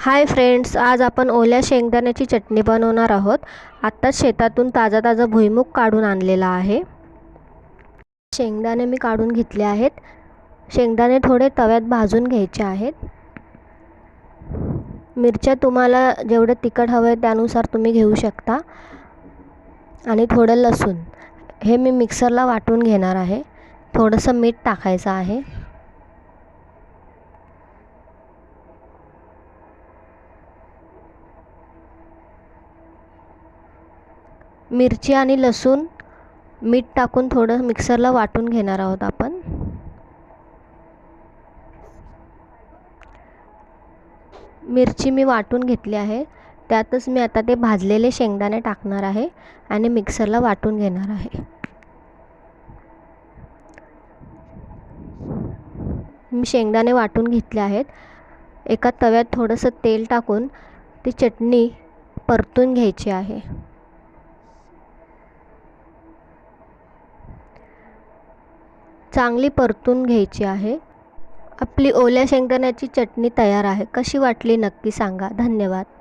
Hi friends, आज आपण ओल्या शेंगदाण्याची चटणी बनवणार आहोत। आत्ताच शेतातून ताजा ताजा भुईमूग काढून आणलेला आहे। शेंगदाणे मी काढून घेतले आहेत। शेंगदाणे थोडे तव्यात भाजून घ्यायचे आहेत। मिरच्या तुम्हाला जेवढं तिखट हवं आहे त्यानुसार तुम्ही घेऊ शकता। आणि थोडं लसूण हे मी मिक्सरला वाटून घेणार आहे। थोडंसं मीठ टाकायचं आहे। मिरची आणि लसूण मीठ टाकून थोडं मिक्सरला वाटून घेणार आहोत आपण। मिरची मी वाटून घेतली आहे। त्यातच मी आता ते भाजलेले शेंगदाणे टाकणार आहे आणि मिक्सरला वाटून घेणार आहे। मी शेंगदाणे वाटून घेतले आहेत। एका तव्यात थोडंसं तेल टाकून ती चटणी परतून घ्यायची आहे। चांगली परतून घ्यायची आहे। आपली ओल्या शेंगदाण्याची चटणी तयार आहे। कशी वाटली नक्की सांगा। धन्यवाद।